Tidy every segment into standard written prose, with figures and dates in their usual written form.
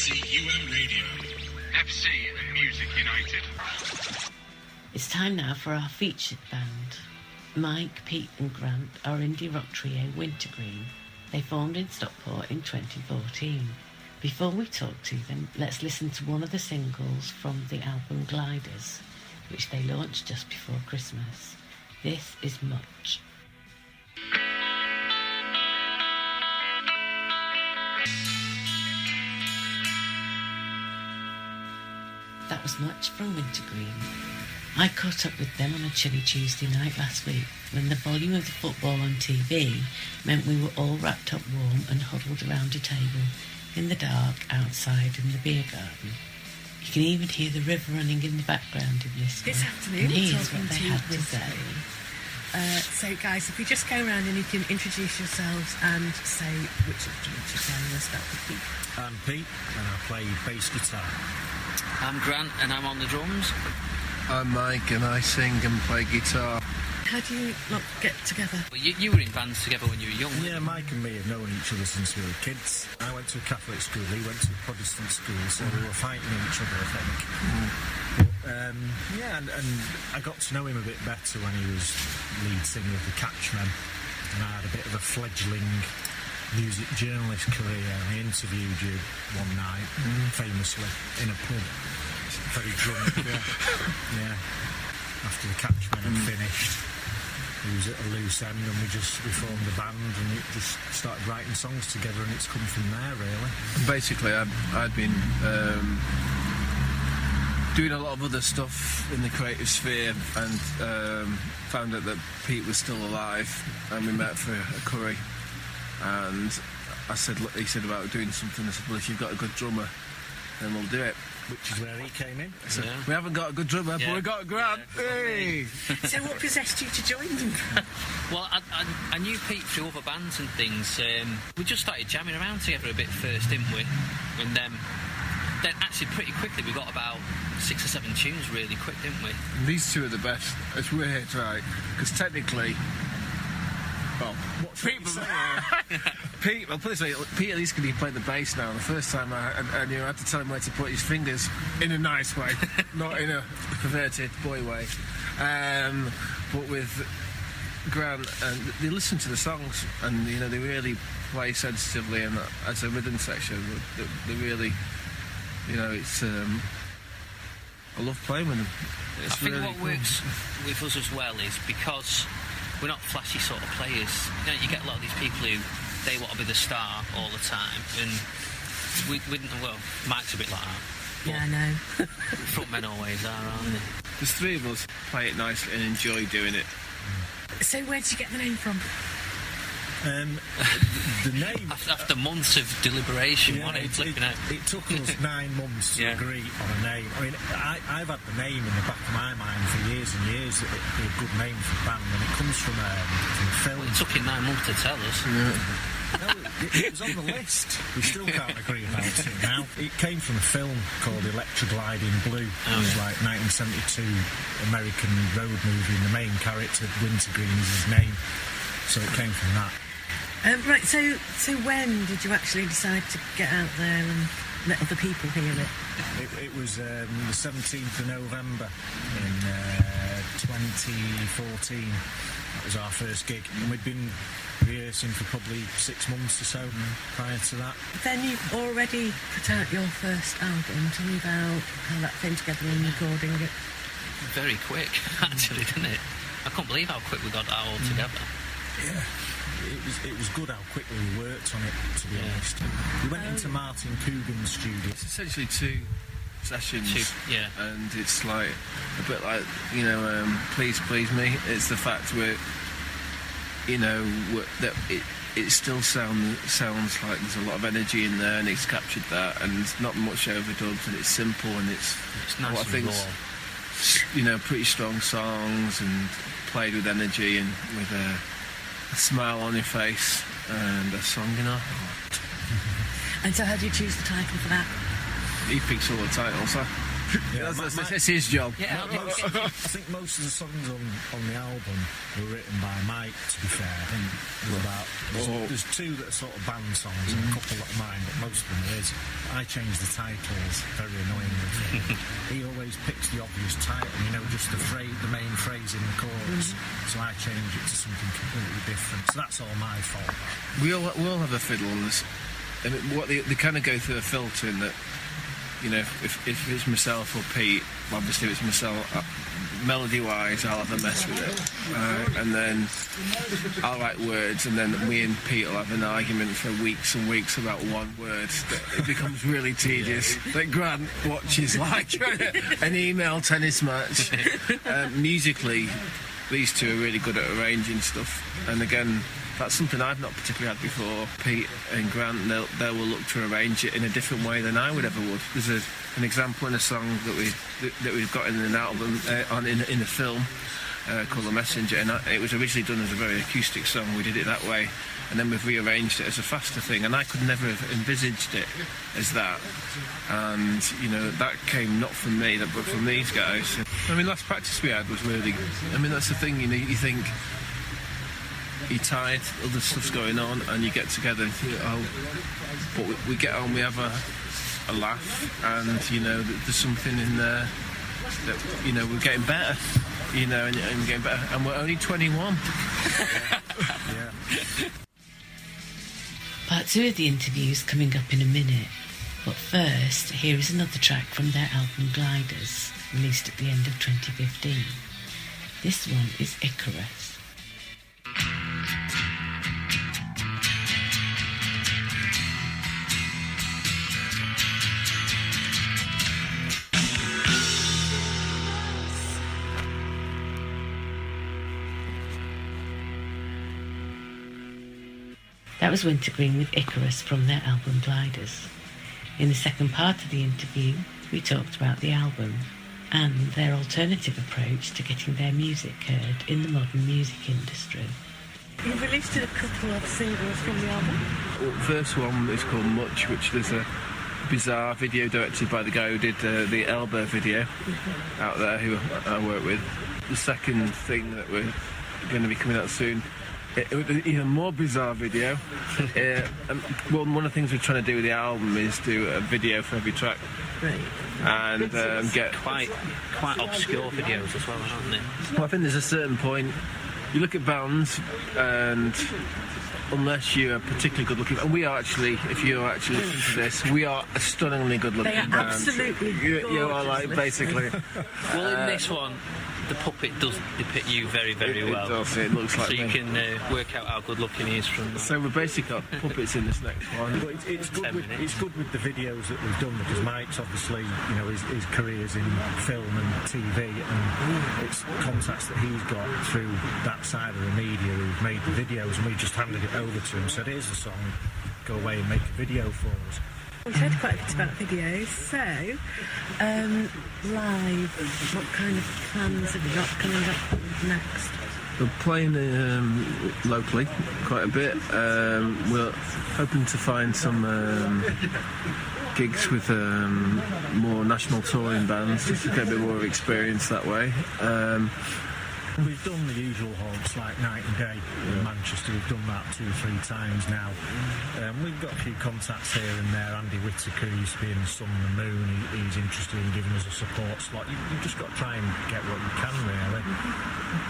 FCUMRadio. FC and Music United. It's time now for our featured band. Mike, Pete and Grant are indie rock trio WinterGreen. They formed in Stockport in 2014. Before we talk to them, let's listen to one of the singles from the album Gliders, which they launched just before Christmas. This is Much. That was Much from WinterGreen. I caught up with them on a chilly Tuesday night last week when the volume of the football on TV meant we were all wrapped up warm and huddled around a table in the dark outside in the beer garden. You can even hear the river running in the background in this one. This afternoon, and here's talking what they to had to say. So guys, if we just go around and you can introduce yourselves and say which area that would be. I'm Pete and I play bass guitar. I'm Grant and I'm on the drums. I'm Mike and I sing and play guitar. How do you not get together? Well, you were in bands together when you were young. Yeah, Mike and me have known each other since we were kids. I went to a Catholic school, he went to a Protestant school, so we were fighting each other, I think. But, yeah, and I got to know him a bit better when he was lead singer of the Catchmen, and I had a bit of a fledgling music journalist career. I interviewed you one night, famously, in a pub. Very drunk, yeah. After the Catchmen had finished, he was at a loose end, and we formed a band, and it just started writing songs together, and it's come from there, really. Basically, I'd been doing a lot of other stuff in the creative sphere, and found out that Pete was still alive, and we met for a curry, and he said about doing something. I said, well, if you've got a good drummer, then we'll do it. Which is where he came in. So we haven't got a good drummer, but we've got a Grant. Hey! So what possessed you to join them? Well, I knew Pete through other bands and things. We just started jamming around together a bit first, didn't we? And then actually pretty quickly we got about 6 or 7 tunes really quick, didn't we? And these two are the best. It's weird, right? Because technically, well, Pete, I'll put it this way, Pete at least can play the bass now. The first time I knew I had to tell him where to put his fingers in a nice way, not in a perverted boy way. But with Grant, and they listen to the songs, and they really play sensitively, and as a rhythm section, they really, it's. I love playing with them. I think what works with us as well is because we're not flashy sort of players. You get a lot of these people who they want to be the star all the time, and well, Mike's a bit like that. Yeah, I know. Frontmen always are, aren't they? There's 3 of us play it nicely and enjoy doing it. So where did you get the name from? The name... After months of deliberation, it took us 9 months to agree on a name. I mean, I've had the name in the back of my mind for years and years. It would be a good name for the band, and it comes from a film. Well, it took him 9 months to tell us. No, it was on the list. We still can't agree about it now. It came from a film called Electroglide in Blue. It was like 1972 American road movie, and the main character, WinterGreen, is his name. So it came from that. Right, so when did you actually decide to get out there and let other people hear it? It was the 17th of November in 2014. That was our first gig, and we'd been rehearsing for probably 6 months or so prior to that. Then you've already put out your first album. Tell me about how that came together and recording it. Very quick, actually, didn't it? I can't believe how quick we got that all together. Yeah. It was good how quickly we worked on it, to be honest. We went into Martin Coogan's studio. It's essentially 2 sessions, and it's like a bit like Please Please Me. It's the fact where that it still sounds like there's a lot of energy in there, and it's captured that, and it's not much overdubbed, and it's simple, and it's nice what I think pretty strong songs, and played with energy and with a smile on your face and a song in our heart. And so how do you choose the title for that? He picks all the titles, huh? That's his job. Yeah, I think most of the songs on the album were written by Mike, to be fair. I think there's two that are sort of band songs and a couple that are mine, but most of them are his. I changed the titles very annoyingly for him. He always picks the obvious title, just the main phrase in the chorus. So I changed it to something completely different. So that's all my fault. We all have a fiddle on this. And they kind of go through a filter in that, if it's myself or Pete, obviously if it's myself, melody-wise, I'll have a mess with it. And then I'll write words, and then me and Pete will have an argument for weeks and weeks about one word. It becomes really tedious. That Grant watches like an email tennis match. Musically, these two are really good at arranging stuff. And again, that's something I've not particularly had before. Pete and Grant, they will look to arrange it in a different way than I would ever would. There's an example in a song that we've got in an album, in a film called The Messenger, and it was originally done as a very acoustic song. We did it that way, and then we've rearranged it as a faster thing, and I could never have envisaged it as that. And, that came not from me, but from these guys. Last practice we had was really... that's the thing, you think... You're tired, other stuff's going on, and you get together and think, but we get on, we have a laugh, and there's something in there that we're getting better, and we're getting better, and we're only 21. Part 2 of the interview's coming up in a minute, but first, here is another track from their album Gliders, released at the end of 2015. This one is Icarus. That was WinterGreen with Icarus from their album Gliders. In the second part of the interview, we talked about the album and their alternative approach to getting their music heard in the modern music industry. You've released a couple of singles from the album. Well, the first one is called Much, which there's a bizarre video directed by the guy who did the Elbow video out there, who I work with. The second thing that we're going to be coming out soon, even more bizarre video. One of the things we're trying to do with the album is do a video for every track. Right. And get quite obscure videos as well, aren't they? Well, I think there's a certain point. You look at bands, and unless you're particularly good looking, and we are actually, if you're actually listening to this, we are a stunningly good looking band. They are absolutely you are like basically. Well, in this one, the puppet does depict you very, very well. It does. It looks like. So you can work out how good looking he is from. So we've basically got puppets in this next one. But it's good with the videos that we've done, because Mike's obviously, his career's in film and TV, and it's contacts that he's got through that side of the media who've made the videos, and we just handed it over to him. Said, here's the song, go away and make a video for us. We've heard quite a bit about videos, so live, what kind of plans have you got coming up next? We're playing locally quite a bit. We're hoping to find some gigs with more national touring bands, just to get a bit more experience that way. We've done the usual haunts like Night and Day in Manchester. We've done that 2 or 3 times now. We've got a few contacts here and there. Andy Whittaker used to be in The Sun and the Moon. He's interested in giving us a support slot. You've just got to try and get what you can, really.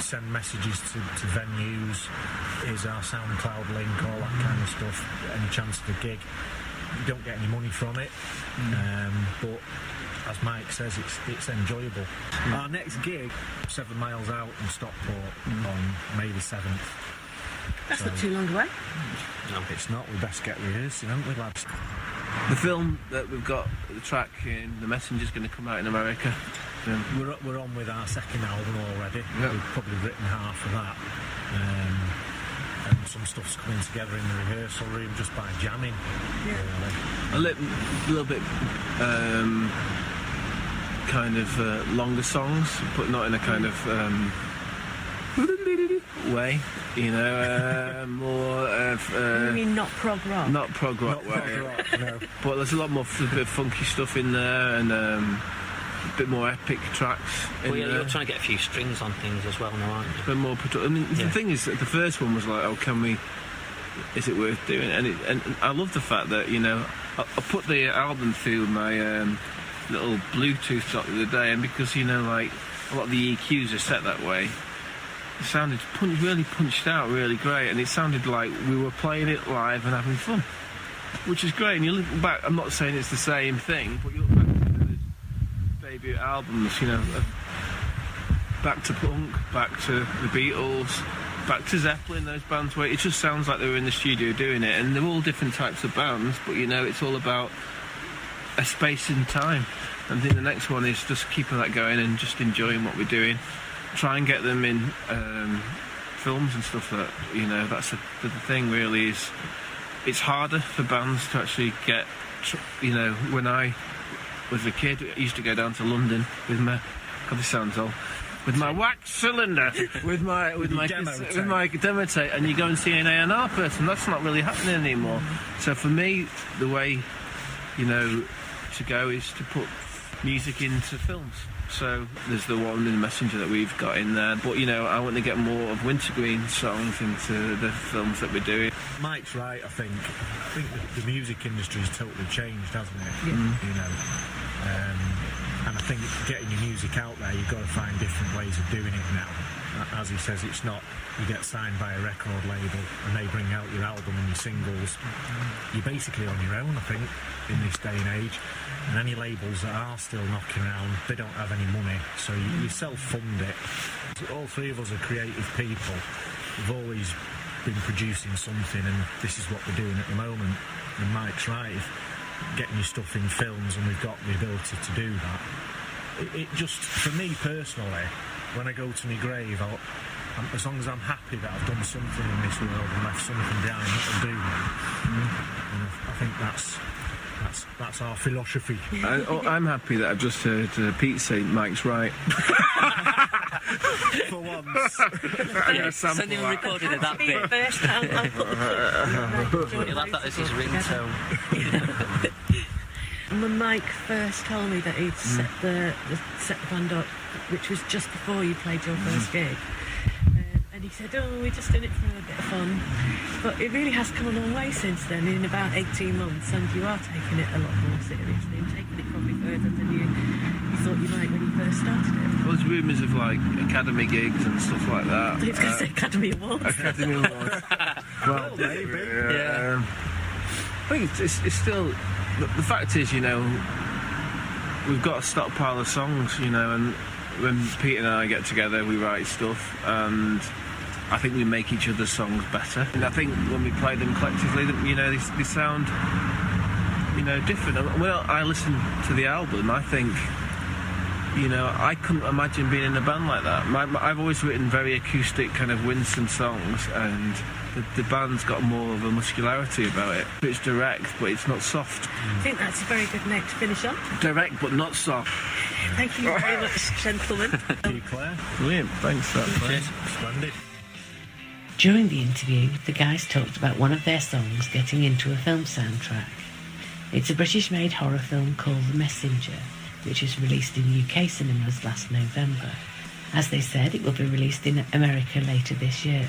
Send messages to venues. Here's our SoundCloud link, all that kind of stuff. Any chance of a gig. You don't get any money from it, but as Mike says, it's enjoyable. Our next gig, 7 miles out in Stockport on May the 7th. That's not too long away. No, it's not. We best get rehearsing, haven't we, lads? The film that we've got, the track in The Messenger, is going to come out in America. We're on with our second album already. Yep. We've probably written half of that. And some stuff's coming together in the rehearsal room just by jamming. Yeah. Really. A little bit kind of longer songs, but not in a kind of way, more you mean not prog rock? Not prog rock way. Prog rock, no. But there's a lot more bit of funky stuff in there, and bit more epic tracks. Well, yeah, you're trying to get a few strings on things as well now, aren't you? A bit more I mean, the thing is that the first one was like, is it worth doing? And I love the fact that, you know, I put the album through my little Bluetooth dock the other day, and because, you know, like, a lot of the EQs are set that way, it sounded really punched out, really great, and it sounded like we were playing it live and having fun, which is great. And you look back, I'm not saying it's the same thing, but you look back to the debut albums, you know, back to punk, back to the Beatles, back to Zeppelin, those bands where it just sounds like they were in the studio doing it, and they're all different types of bands, but, you know, it's all about a space and time. And I think the next one is just keeping that going and just enjoying what we're doing. Try and get them in films and stuff. That, you know, that's the thing really, is it's harder for bands to actually get, you know, when I was a kid, I used to go down to London with my, God, this sounds old, with my wax cylinder, with my demo tape, and you go and see an A&R person. That's not really happening anymore. So for me, the way, you know, to go is to put music into films. So there's the one in Messenger that we've got in there, but, you know, I want to get more of WinterGreen songs into the films that we're doing. Mike's right, I think the music industry's totally changed, hasn't it? Yeah. You know, and I think getting your music out there, you've got to find different ways of doing it now. As he says, it's not you get signed by a record label and they bring out your album and your singles. You're basically on your own, I think, in this day and age. And any labels that are still knocking around, they don't have any money, so you self-fund it. All three of us are creative people. We've always been producing something, and this is what we're doing at the moment. And Mike's right, getting your stuff in films, and we've got the ability to do that. It just, for me personally, when I go to my grave, as long as I'm happy that I've done something in this world and left something behind, that'll do me. And I think that's our philosophy. I'm happy that I've just heard Pete say Mike's right. For once. Send him recorded at that bit. First, I'll put the clip. He'll have that as his ringtone. When Mike first told me that he'd set the band up, which was just before you played your first gig, and he said, we're just in it for a bit of fun. But it really has come a long way since then, in about 18 months, and you are taking it a lot more seriously and taking it probably further than you thought you might when you first started it. Well, there's rumours of, like, Academy gigs and stuff like that. I was going to say Academy Awards. Academy Awards. Well, maybe. Yeah. I think it's still... The fact is, you know, we've got a stockpile of songs, you know, and when Pete and I get together, we write stuff, and I think we make each other's songs better. And I think when we play them collectively, you know, they sound, you know, different. When I listen to the album, I think, you know, I couldn't imagine being in a band like that. I've always written very acoustic, kind of winsome songs, and the band's got more of a muscularity about it. It's direct, but it's not soft. I think that's a very good note to finish on. Direct, but not soft. Thank you very much, gentlemen. Thank you, Claire. Brilliant, thanks for that, Claire. Splendid. During the interview, the guys talked about one of their songs getting into a film soundtrack. It's a British-made horror film called The Messenger, which was released in UK cinemas last November. As they said, it will be released in America later this year.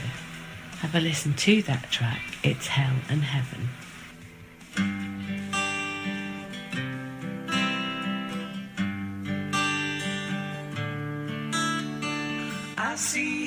Have a listen to that track, It's Hell and Heaven. I see